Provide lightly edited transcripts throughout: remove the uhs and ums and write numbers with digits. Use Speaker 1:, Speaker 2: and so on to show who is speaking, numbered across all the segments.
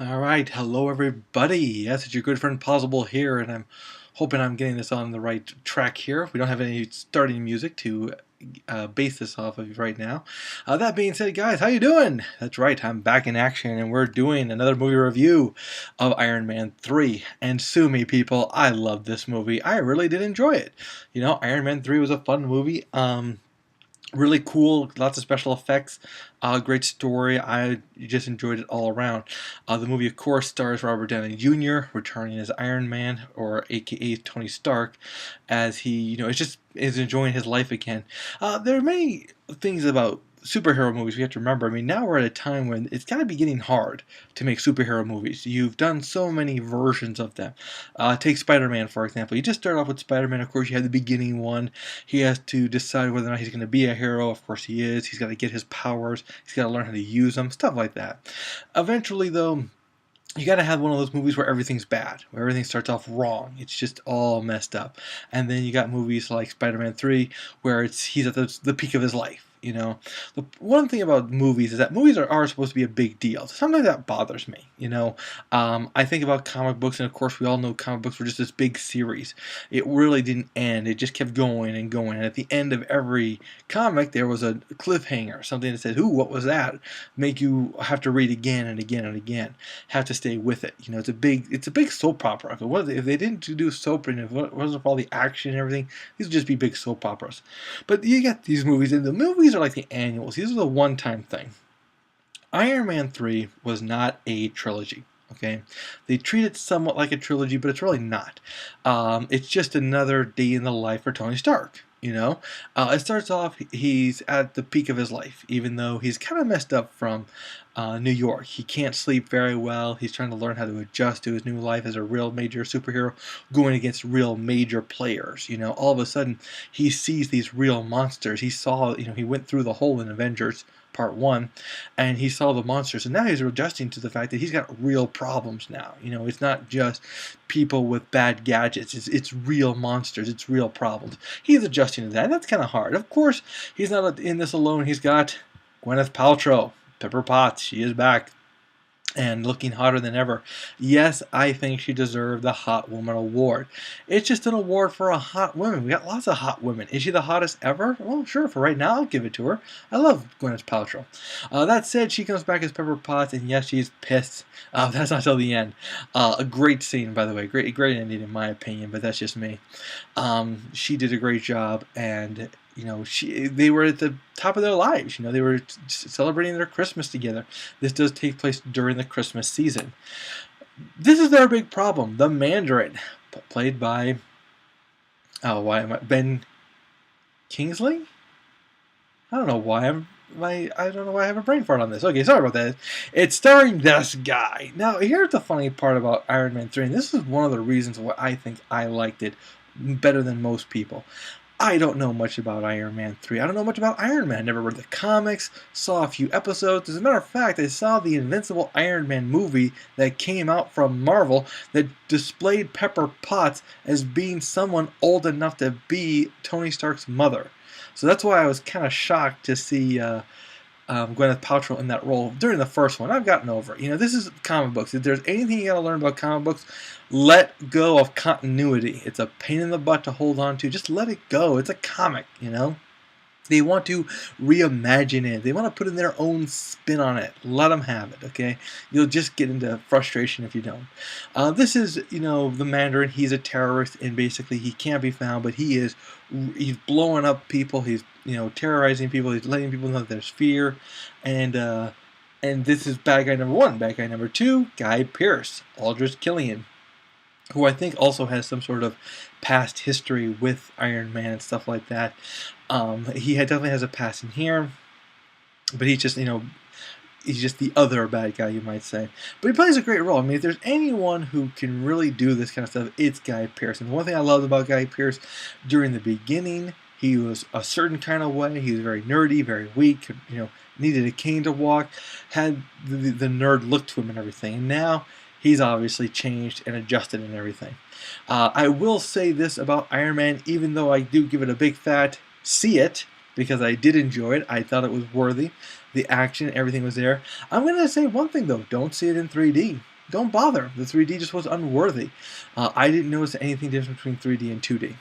Speaker 1: All right, hello everybody. Yes, it's your good friend Possible here, and I'm hoping I'm getting this on the right track here. We don't have any starting music to base this off of right now. That being said, guys, how you doing? That's right, I'm back in action, and we're doing another movie review of Iron Man 3. And sue me, people, I love this movie. I really did enjoy it. Iron Man 3 was a fun movie. Really cool, lots of special effects, great story. I just enjoyed it all around. The movie, of course, stars Robert Downey Jr. returning as Iron Man, or AKA Tony Stark, as he, is enjoying his life again. There are many things about superhero movies we have to remember. I mean, now we're at a time when it's got to be getting hard to make superhero movies. You've done so many versions of them. Take Spider-Man, for example. You just start off with Spider-Man. Of course, you have the beginning one. He has to decide whether or not he's going to be a hero. Of course, he is. He's got to get his powers. He's got to learn how to use them. Stuff like that. Eventually, though, you got to have one of those movies where everything's bad, where everything starts off wrong. It's just all messed up. And then you got movies like Spider-Man 3, where he's at the peak of his life. The one thing about movies is that movies are supposed to be a big deal. Sometimes that bothers me. I think about comic books, and of course, we all know comic books were just this big series. It really didn't end. It just kept going and going. And at the end of every comic, there was a cliffhanger, something that said, "Ooh, what was that?" Make you have to read again and again and again. Have to stay with it. It's a big soap opera. If they didn't do soap, and if it wasn't for all the action and everything, these would just be big soap operas. But you get these movies, and the movies are like the annuals. These are the one-time thing. Iron Man 3 was not a trilogy. Okay, they treat it somewhat like a trilogy, but it's really not. It's just another day in the life for Tony Stark. It starts off, he's at the peak of his life, even though he's kind of messed up from New York. He can't sleep very well. He's trying to learn how to adjust to his new life as a real major superhero, going against real major players. All of a sudden, he sees these real monsters. He went through the hole in Avengers Part 1, and he saw the monsters, and now he's adjusting to the fact that he's got real problems now. It's not just people with bad gadgets. It's real monsters. It's real problems. He's adjusting to that, and that's kind of hard. Of course, he's not in this alone. He's got Gwyneth Paltrow, Pepper Potts. She is back and looking hotter than ever. Yes, I think she deserved the Hot Woman Award. It's just an award for a hot woman. We got lots of hot women. Is she the hottest ever? Well, sure, for right now, I'll give it to her. I love Gwyneth Paltrow. That said, she comes back as Pepper Potts, and yes, she's pissed. That's not till the end. A great scene, by the way. Great ending, in my opinion, but that's just me. She did a great job, and they were at the top of their lives. They were celebrating their Christmas together. This does take place during the Christmas season. This is their big problem. The Mandarin, played by Ben Kingsley. I don't know why I don't know why I have a brain fart on this. Okay, sorry about that. It's starring this guy. Now, here's the funny part about Iron Man 3, and this is one of the reasons why I think I liked it better than most people. I don't know much about Iron Man 3. I don't know much about Iron Man. I never read the comics, saw a few episodes. As a matter of fact, I saw the Invincible Iron Man movie that came out from Marvel that displayed Pepper Potts as being someone old enough to be Tony Stark's mother. So that's why I was kind of shocked to see Gwyneth Paltrow in that role during the first one. I've gotten over it. This is comic books. If there's anything you got to learn about comic books, let go of continuity. It's a pain in the butt to hold on to. Just let it go. It's a comic. They want to reimagine it. They want to put in their own spin on it. Let them have it, okay? You'll just get into frustration if you don't. This is, the Mandarin. He's a terrorist, and basically he can't be found, but he's blowing up people. He's, terrorizing people. He's letting people know that there's fear. And this is bad guy number 1. Bad guy number 2, Guy Pearce, Aldrich Killian, who I think also has some sort of past history with Iron Man and stuff like that. He definitely has a past in here, but he's just, he's just the other bad guy, you might say. But he plays a great role. I mean, if there's anyone who can really do this kind of stuff, it's Guy Pearce. And the one thing I loved about Guy Pearce, during the beginning, he was a certain kind of way. He was very nerdy, very weak, needed a cane to walk, had the nerd look to him and everything. And now he's obviously changed and adjusted and everything. I will say this about Iron Man, even though I do give it a big fat see it, because I did enjoy it. I thought it was worthy. The action, everything was there. I'm going to say one thing, though. Don't see it in 3D. don't bother. The 3D just was unworthy. I didn't notice anything different between 3D and 2D.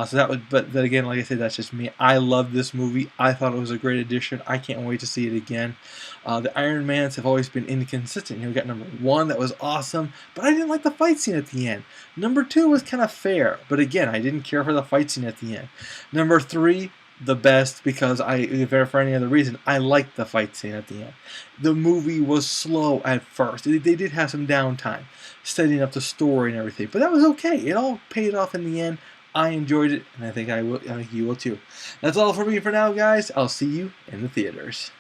Speaker 1: So that would, but then again, like I said, that's just me. I love this movie. I thought it was a great addition. I can't wait to see it again. The Iron Mans have always been inconsistent. We got number 1 that was awesome, but I didn't like the fight scene at the end. Number 2 was kind of fair, but again, I didn't care for the fight scene at the end. Number 3, the best, because if for any other reason, I liked the fight scene at the end. The movie was slow at first. They did have some downtime, setting up the story and everything, but that was okay. It all paid off in the end. I enjoyed it, and I think you will too. That's all for me for now, guys. I'll see you in the theaters.